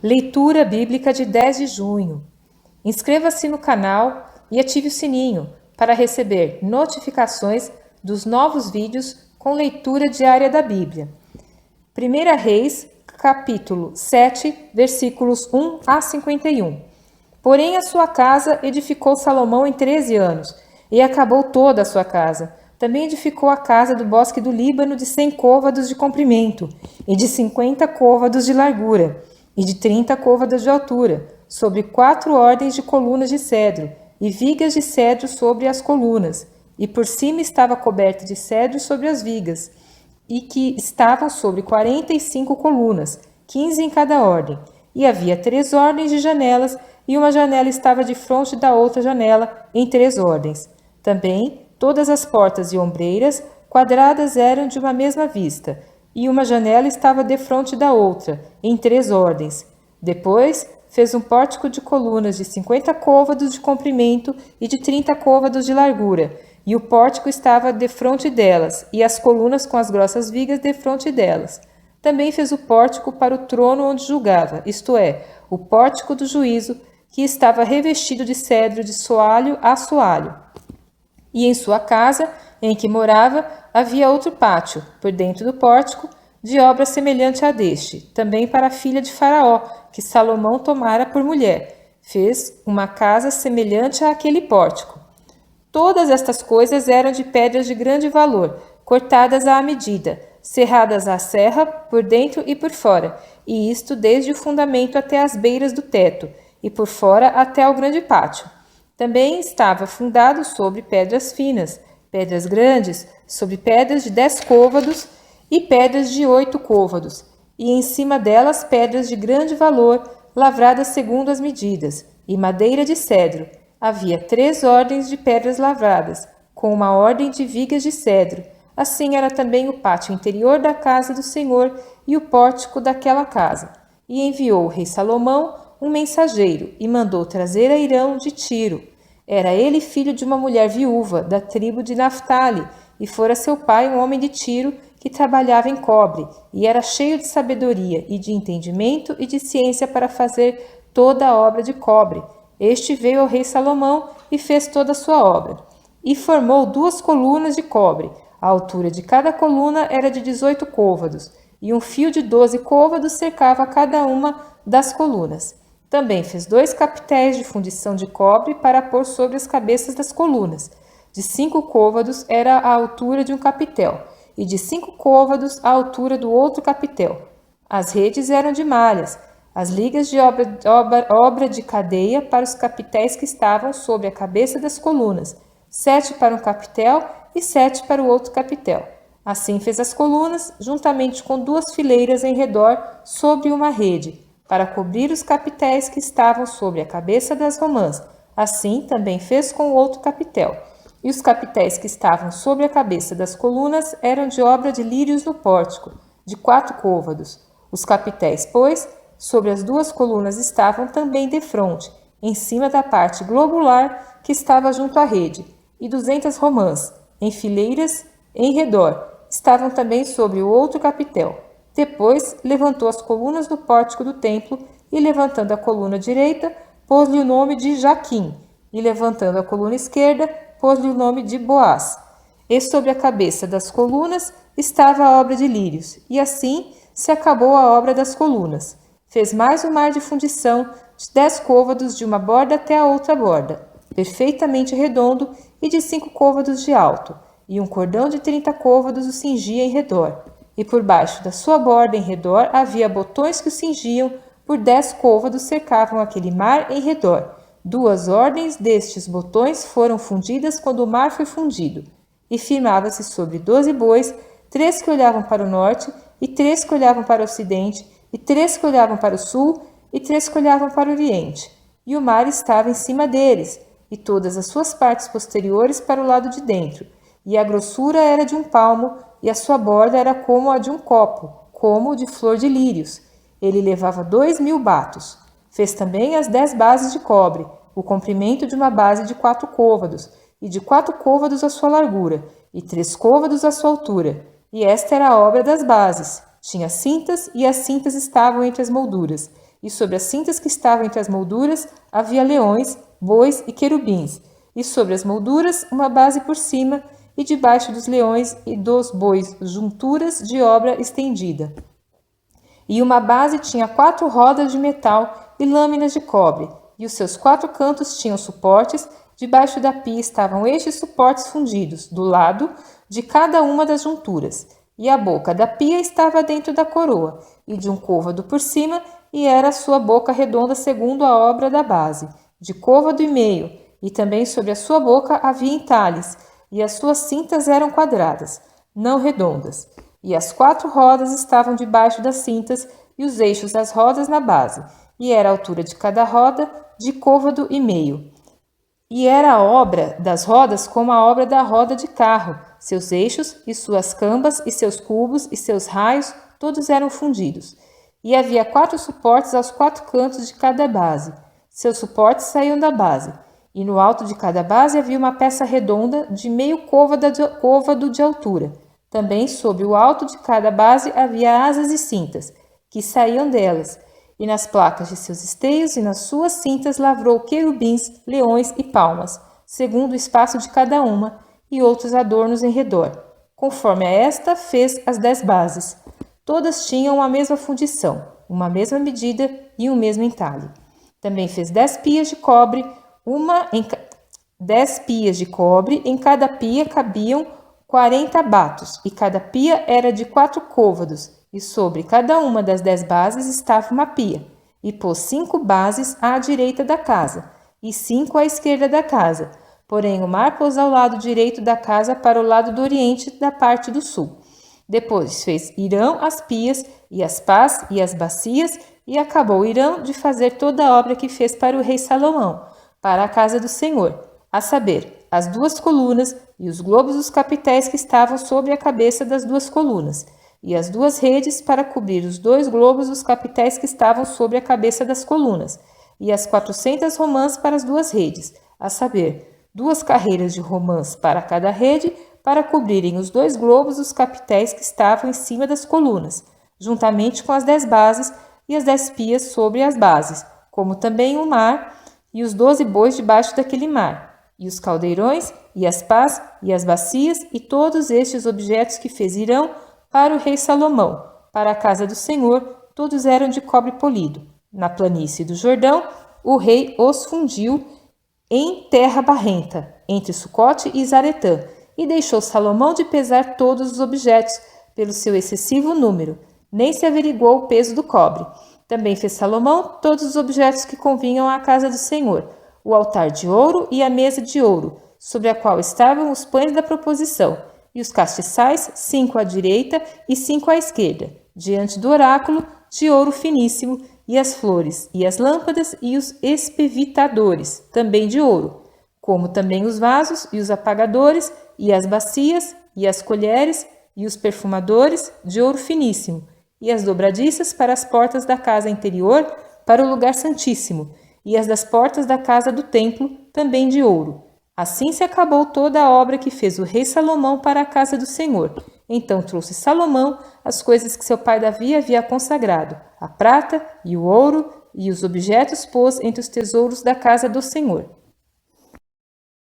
Leitura Bíblica de 10 de junho. Inscreva-se no canal e ative o sininho para receber notificações dos novos vídeos com leitura diária da Bíblia. 1 Reis, capítulo 7, versículos 1 a 51. Porém, a sua casa edificou Salomão em 13 anos, e acabou toda a sua casa. Também edificou a casa do bosque do Líbano de 100 côvados de comprimento, e de 50 côvados de largura, e de 30 côvados de altura, sobre 4 ordens de colunas de cedro, e vigas de cedro sobre as colunas, e por cima estava coberta de cedro sobre as vigas, e que estavam sobre 45 colunas, 15 em cada ordem. E havia 3 ordens de janelas, e uma janela estava defronte da outra janela, em 3 ordens. Também todas as portas e ombreiras quadradas eram de uma mesma vista, e uma janela estava defronte da outra, em 3 ordens. Depois fez um pórtico de colunas de 50 côvados de comprimento e de 30 côvados de largura, e o pórtico estava defronte delas, e as colunas com as grossas vigas defronte delas. Também fez o pórtico para o trono onde julgava, isto é, o pórtico do juízo, que estava revestido de cedro de soalho a soalho. E em sua casa, em que morava, havia outro pátio, por dentro do pórtico, de obra semelhante a deste, também para a filha de Faraó, que Salomão tomara por mulher. Fez uma casa semelhante àquele pórtico. Todas estas coisas eram de pedras de grande valor, cortadas à medida, serradas à serra, por dentro e por fora, e isto desde o fundamento até as beiras do teto, e por fora até ao grande pátio. Também estava fundado sobre pedras finas, pedras grandes, sobre pedras de 10 côvados e pedras de 8 côvados, e em cima delas pedras de grande valor, lavradas segundo as medidas, e madeira de cedro. Havia 3 ordens de pedras lavradas, com uma ordem de vigas de cedro. Assim era também o pátio interior da casa do Senhor e o pórtico daquela casa. E enviou o rei Salomão um mensageiro e mandou trazer a Hirão de Tiro. Era ele filho de uma mulher viúva da tribo de Naftali, e fora seu pai um homem de Tiro que trabalhava em cobre, e era cheio de sabedoria e de entendimento e de ciência para fazer toda a obra de cobre. Este veio ao rei Salomão e fez toda a sua obra. E formou 2 colunas de cobre. A altura de cada coluna era de 18 côvados, e um fio de 12 côvados cercava cada uma das colunas. Também fez 2 capitéis de fundição de cobre para pôr sobre as cabeças das colunas. De 5 côvados era a altura de um capitel, e de 5 côvados a altura do outro capitel. As redes eram de malhas, as ligas de obra de cadeia para os capitéis que estavam sobre a cabeça das colunas, 7 para um capitel e 7 para o outro capitel. Assim fez as colunas, juntamente com 2 fileiras em redor, sobre uma rede, para cobrir os capitéis que estavam sobre a cabeça das romãs. Assim também fez com o outro capitel. E os capitéis que estavam sobre a cabeça das colunas eram de obra de lírios no pórtico, de 4 côvados. Os capitéis, pois, sobre as 2 colunas estavam também defronte, em cima da parte globular que estava junto à rede, e 200 romãs, em fileiras em redor, estavam também sobre o outro capitel. Depois levantou as colunas do pórtico do templo, e levantando a coluna direita, pôs-lhe o nome de Jaquim, e levantando a coluna esquerda, pôs-lhe o nome de Boaz. E sobre a cabeça das colunas estava a obra de lírios, e assim se acabou a obra das colunas. Fez mais um mar de fundição de 10 côvados de uma borda até a outra borda, perfeitamente redondo e de 5 côvados de alto, e um cordão de 30 côvados o cingia em redor. E por baixo da sua borda em redor havia botões que o cingiam, por 10 côvados cercavam aquele mar em redor. 2 ordens destes botões foram fundidas quando o mar foi fundido, e firmava-se sobre 12 bois, 3 que olhavam para o norte, e 3 que olhavam para o ocidente, e 3 que olhavam para o sul, e 3 que olhavam para o oriente. E o mar estava em cima deles, e todas as suas partes posteriores para o lado de dentro, e a grossura era de um palmo, e a sua borda era como a de um copo, como de flor de lírios. Ele levava 2.000 batos. Fez também as 10 bases de cobre, o comprimento de uma base de 4 côvados, e de 4 côvados a sua largura, e 3 côvados a sua altura. E esta era a obra das bases. Tinha cintas, e as cintas estavam entre as molduras. e sobre as cintas que estavam entre as molduras havia leões, bois e querubins, e sobre as molduras uma base por cima, e debaixo dos leões e dos bois junturas de obra estendida. E uma base tinha 4 rodas de metal e lâminas de cobre, e os seus 4 cantos tinham suportes. Debaixo da pia estavam estes suportes fundidos, do lado de cada uma das junturas. E a boca da pia estava dentro da coroa, e de um côvado por cima, e era a sua boca redonda segundo a obra da base, de côvado e meio, e também sobre a sua boca havia entalhes, e as suas cintas eram quadradas, não redondas. E as 4 rodas estavam debaixo das cintas, e os eixos das rodas na base, e era a altura de cada roda de côvado e meio. E era a obra das rodas como a obra da roda de carro, seus eixos e suas cambas e seus cubos e seus raios, todos eram fundidos. E havia 4 suportes aos 4 cantos de cada base. Seus suportes saíam da base. E no alto de cada base havia uma peça redonda de meio côvado de altura. Também sob o alto de cada base havia asas e cintas, que saíam delas. E nas placas de seus esteios e nas suas cintas lavrou querubins, leões e palmas, segundo o espaço de cada uma, e outros adornos em redor. Conforme a esta, fez as 10 bases. Todas tinham a mesma fundição, uma mesma medida e um mesmo entalhe. Também fez 10 pias de cobre, 10 pias de cobre, em cada pia cabiam 40 batos, e cada pia era de 4 côvados, e sobre cada uma das 10 bases estava uma pia, e pôs 5 bases à direita da casa, e 5 à esquerda da casa. Porém, o mar pôs ao lado direito da casa para o lado do oriente da parte do sul. Depois fez Hirão as pias, e as pás, e as bacias, e acabou Hirão de fazer toda a obra que fez para o rei Salomão, para a casa do Senhor, a saber, as 2 colunas e os globos dos capitéis que estavam sobre a cabeça das 2 colunas, e as 2 redes para cobrir os 2 globos dos capitéis que estavam sobre a cabeça das colunas, e as 400 romãs para as 2 redes, a saber, 2 carreiras de romãs para cada rede, para cobrirem os 2 globos dos capitéis que estavam em cima das colunas, juntamente com as 10 bases e as 10 pias sobre as bases, como também o mar e os 12 bois debaixo daquele mar, e os caldeirões, e as pás, e as bacias, e todos estes objetos que fez Hirão para o rei Salomão, para a casa do Senhor, todos eram de cobre polido. Na planície do Jordão, o rei os fundiu em terra barrenta, entre Sucote e Zaretã, e deixou Salomão de pesar todos os objetos, pelo seu excessivo número, nem se averiguou o peso do cobre. Também fez Salomão todos os objetos que convinham à casa do Senhor, o altar de ouro e a mesa de ouro, sobre a qual estavam os pães da proposição, e os castiçais, 5 à direita e 5 à esquerda, diante do oráculo, de ouro finíssimo, e as flores, e as lâmpadas, e os espevitadores, também de ouro, como também os vasos, e os apagadores, e as bacias, e as colheres, e os perfumadores, de ouro finíssimo, e as dobradiças para as portas da casa interior, para o lugar santíssimo, e as das portas da casa do templo, também de ouro. Assim se acabou toda a obra que fez o rei Salomão para a casa do Senhor. Então trouxe Salomão as coisas que seu pai Davi havia consagrado, a prata e o ouro, e os objetos pôs entre os tesouros da casa do Senhor.